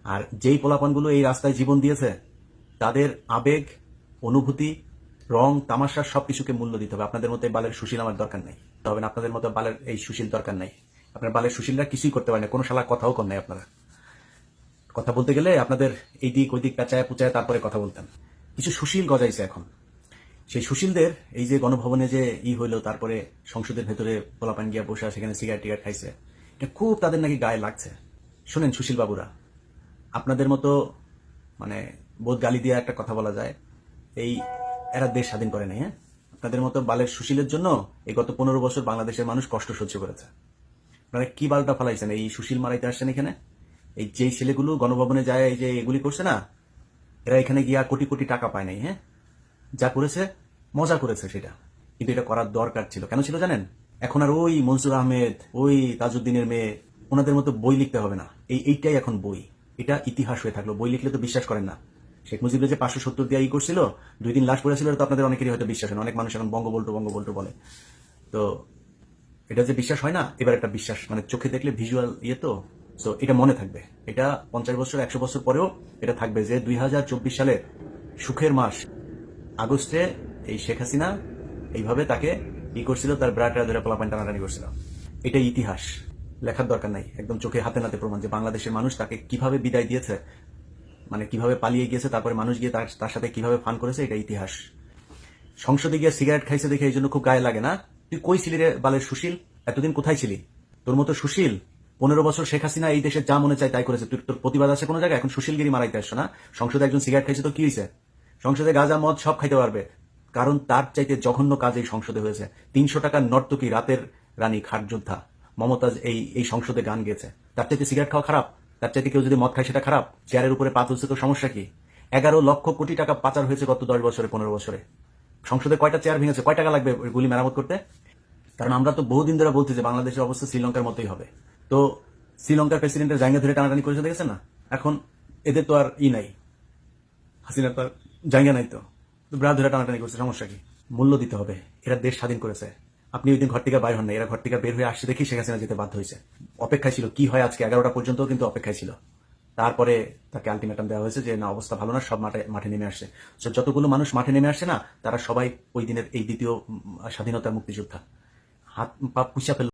আর যেই পোলাপানগুলো এই রাস্তায় জীবন দিয়েছে তাদের আবেগ, অনুভূতি, রং, তামাশা সবকিছুকে মূল্য দিতে হবে। আপনাদের মতো এই বালের সুশীল আমার দরকার নাই, তবে আপনাদের মতো বালের এই সুশীল দরকার নাই। আপনার বালের সুশীলরা কিছুই করতে পারে না, কোনো শালা কথাও কর নাই। আপনারা কথা বলতে গেলে আপনাদের এই দিক ওই দিক পেঁচায় পুচায় তারপরে কথা বলতেন। কিছু সুশীল গজাইছে এখন। সেই সুশীলদের এই যে গণভবনে যে হইলো, তারপরে সংসদের ভেতরে পোলাপান গিয়া বসে সেখানে সিগারেট টিগারেট খাইছে, এটা খুব তাদের নাকি গায়ে লাগছে। শুনেন সুশীল বাবুরা, আপনাদের মতো মানে বোধ গালি দিয়ে একটা কথা বলা যায়, এই এরা দেশ স্বাধীন করে নাই। হ্যাঁ, আপনাদের মতো বালের সুশীলের জন্য এই গত 15 বছর বাংলাদেশের মানুষ কষ্ট সহ্য করেছে। আপনারা কি বালটা ফালাইছেন? এই সুশীল মারাইতে আসছেন এখানে। এই যেই ছেলেগুলো গণভবনে যায় এই যে এগুলি করছে না, এরা এখানে গিয়া কোটি কোটি টাকা পায় নাই। হ্যাঁ, যা করেছে মজা করেছে সেটা, কিন্তু এটা করার দরকার ছিল। কেন ছিল জানেন? এখন আর ওই মনসুর আহমেদ, ওই তাজউদ্দিনের মেয়ে, ওনাদের মতো বই লিখতে হবে না। এইটাই এখন বই, এটা ইতিহাস হয়ে থাকলো। বই লিখলে তো বিশ্বাস করেন না। শেখ মুজিবের যে 570 দিয়ে করছিল, 2 দিন লাশ পড়েছিল, তো আপনাদের অনেকেরই হয়তো বিশ্বাস হয় না। অনেক মানুষ এখন বঙ্গবল্টু বঙ্গবল্টু বলে, তো এটা যে বিশ্বাস হয় না, এবার একটা বিশ্বাস মানে চোখে দেখলে ভিজুয়াল তো এটা মনে থাকবে। এটা 50 বছর 100 বছর পরেও এটা থাকবে যে 2024 সালের সুখের মাস আগস্টে এই শেখ হাসিনা এইভাবে তাকে করছিল, তার ব্রাটা ধরে পোলাপান টানাটানি করছিল। এটাই ইতিহাস, লেখার দরকার নাই। একদম চোখে হাতে নাতে প্রমাণ যে বাংলাদেশের মানুষ তাকে কিভাবে বিদায় দিয়েছে, মানে কিভাবে পালিয়ে গিয়েছে, তারপরে মানুষ গিয়ে তার সাথে কিভাবে ফান করেছে, এটা ইতিহাস। সংসদে গিয়ে সিগারেট খাইছে দেখে এই জন্য খুব গায়ে লাগে না? তুই কই ছিলি রে বালের সুশীল? এতদিন কোথায় ছিলি? তোর মতো সুশীল 15 বছর শেখ হাসিনা এই দেশে যা মনে চায় তাই করেছে। তোর প্রতিবাদ আছে কোনো জায়গায়? এখন সুশীলগিরি মারাইতে আসছো না? সংসদে একজন সিগারেট খাইছে তো কি হয়েছে? সংসদে গাঁজা মদ সব খাইতে পারবে, কারণ তার চাইতে জঘন্য কাজ এই সংসদে হয়েছে। 300 টাকার নর্তকী, রাতের রানী, খাট যোদ্ধা মমতাজ এই সংসদে গান গেছে। তার চাইতে সিগারেট খাওয়া খারাপ? তার চাইতে কেউ যদি মদ খায় সেটা খারাপ? চেয়ারের উপরে পা তুলছে তো সমস্যা কি? 11 লক্ষ কোটি টাকা পাচার হয়েছে গত 10 বছরে, 15 বছরে। সংসদে কয়টা চেয়ার ভেঙেছে? কয় টাকা লাগবে ওইগুলি মেরামত করতে? কারণ আমরা তো বহুদিন ধরে বলছি যে বাংলাদেশের অবস্থা শ্রীলঙ্কার মতোই হবে। তো শ্রীলঙ্কার প্রেসিডেন্টের জায়গা ধরে টানাটানি করেছে দেখেছেন না? এখন এদের তো আর নাই, হাসিনার তো আর জায়গা নাই, তো ব্রা ধরে টানাটানি করছে, সমস্যা কি? মূল্য দিতে হবে। এরা দেশ স্বাধীন করেছে। আপনি ওই দিন ঘর থেকে বাইর হন না, এরা ঘর থেকে বের হয়ে আসছে দেখি শেখ হাসিনা যেতে বাধ্য হয়েছে। অপেক্ষায় ছিল কি হয় আজকে 11টা পর্যন্ত, কিন্তু অপেক্ষায় ছিল। তারপরে তাকে আলটিমেটাম দেওয়া হয়েছে যে না, অবস্থা ভালো না, সব মাঠে নেমে আসছে। যতগুলো মানুষ মাঠে নেমে আসছে না, তারা সবাই ওই দিনের এই দ্বিতীয় স্বাধীনতার মুক্তিযোদ্ধা। হাত পা পুষা ফেল